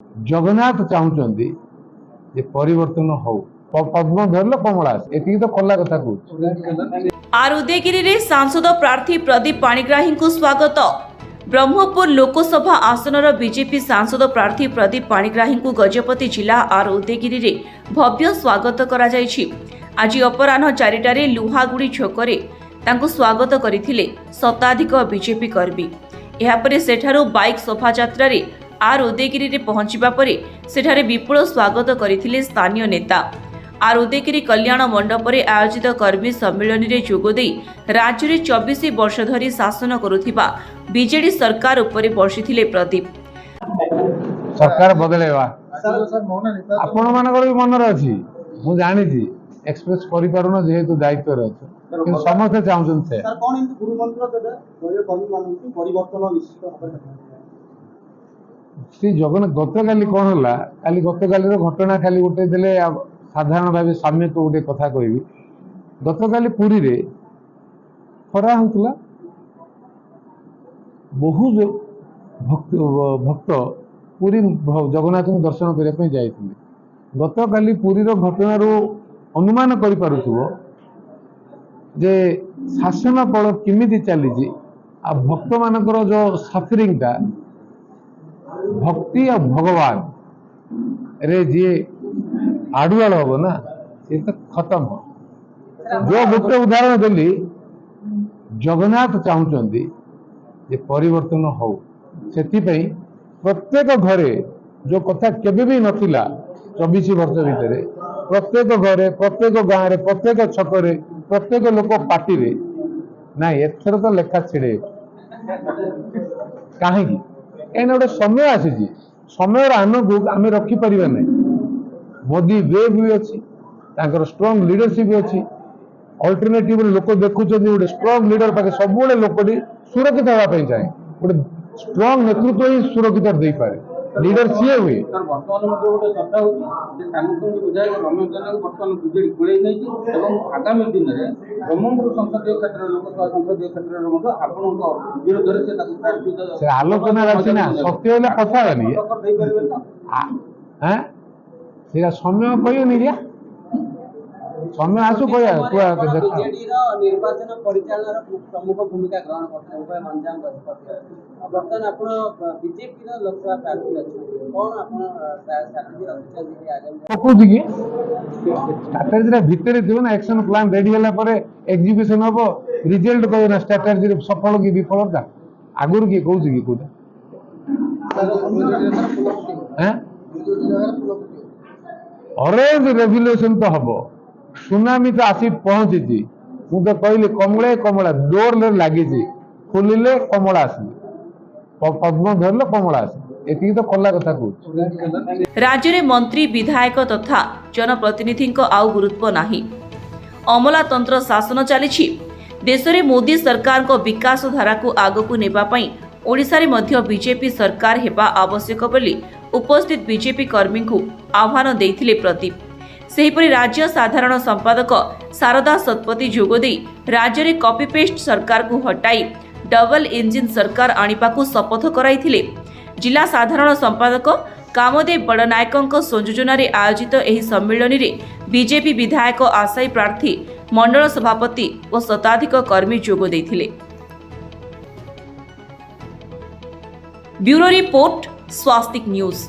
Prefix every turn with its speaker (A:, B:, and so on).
A: जगन्नाथ चाहते परिवर्तन हो पद्म धरल कमला ये तो कला कथा कहूँ।
B: आर उदयगिरी रे सांसद प्रार्थी प्रदीप पाणिग्राही को स्वागत। ब्रह्मपुर लोकसभा आसनर बीजेपी सांसद प्रार्थी प्रदीप पाणिग्राही को गजपति जिला आर उदयगिरी रे भव्य स्वागत करा जायछि। आज अपराह्न 4टारे लुहागुड़ी छकरे तांको स्वागत करिथिले शताधिक बीजेपी कर्मी। एहापरे सेठारु बाइक शोभायात्रा रे आर उदयगिरी रे पहुंचीबा परे सेठारे विपुल स्वागत करिथिले स्थानीय नेता। आर उदयगिरी कल्याण मंडप रे आयोजित कर्मी सम्मेलन रे जोगदेई राज्य में 24 वर्ष धरी शासन करुथिबा बीजेडी सरकार उपरे बर्षिथिले प्रदीप।
A: सरकार बदलेवा आपण मानकर भी मन अच्छी मु जानी एक्सप्रेस करि पारुना जेहेतु दायित्व रे अछि कि समस्त चाहउछन से सर कोन इन गुरु मंत्र देबे दलीय कर्मी मानन की परिवर्तन निश्चित भाबे श्री जगन्नाथ गतकाली कौन है काली गतकाली घटना खाली गोटे देले साधारण भाव साम्य को गोटे कथा कहबी। गतकाली पुरी रे खरा होतला बहु भक्त पुरी जगन्नाथ को दर्शन करने पे जाइथिले। गतकाली पुरी रो घटना रो अनुमान करि पारुथबो जे शासन बल किमिति चली आ भक्त मानकर जो सफरिंगटा भक्ति और भगवान रे जी आडुआल हम ना ये तो खत्म हो। जो गोटे उदाहरण देली जगन्नाथ चाहते परिवर्तन हो से प्रत्येक घरे जो कथा केबे भी नथिला 24 वर्ष भितर प्रत्येक घरे प्रत्येक गाँव में प्रत्येक छकरे प्रत्येक लोक पार्टी रे ना एथर तो लेखा छिड़े कहीं कहीं गोटे समय आसी समय आनंद आम रखिपर ना। मोदी वे भी अच्छी स्ट्रॉन्ग लीडरशिप भी अच्छी अल्टरनेटिव लोक देखुं गोटे स्ट्रॉन्ग लीडर पाखे सब लोकटी सुरक्षित होगापी चाहे गोटे स्ट्रॉन्ग नेतृत्व ही सुरक्षित दे पारे लीडर सी हुए
C: आगामी दिन में ब्रह्मपुर संसदीय क्षेत्र लोकसभा संसदीय क्षेत्र
A: आलोचना अच्छी ना सत्य कथा सीधा समय कहनी समय आसु
D: निर्वाचन परिचालन प्रमुख भूमिका ग्रहण करते उभय गंजाम बर्तमान आप बीजेपी लोकसभा प्रार्थी अच्छे कौन
A: स्ट्राटेजी भितर थी ना एक्शन प्लान रेडी है एग्जीक्यूशन हम रिजल्ट कह ना स्ट्राटेजी सफल कि विफलता आगुरी किए कौन कि कौटा ऑरेंज रेवोल्यूशन तो हम सुनामी तो आसी पहुंची मु तो कहली कमले कमला डोर लगी खोलिले कमला आसली पद्म धरल कमला आसली ये तो कला कथा कहूँ।
B: राज्य में मंत्री विधायक तथा जनप्रतिनिधि आउ गुरुत्व नाही। अमलातंत्र शासन चली देश में मोदी सरकार को विकास धारा को आग को नेबा पई ओडिशा रे मध्य बीजेपी सरकार हेबा आवश्यक बोली उपस्थित बीजेपी कर्मी को आह्वान देथिले प्रदीप। सेहीपरि राज्य साधारण संपादक शारदा सतपथी जोगदेई राज्य में कॉपी पेस्ट सरकार को हटाई डबल इंजिन सरकार आनिबाकू शपथ कराइथिले। जिला साधारण संपादक कामदेव बड़नायकों संयोजन में आयोजित एही सम्मेलन में बीजेपी विधायक आशायी प्रार्थी मंडल सभापति और शताधिक कर्मी जोग देथिले। ब्यूरो रिपोर्ट स्वास्तिक न्यूज।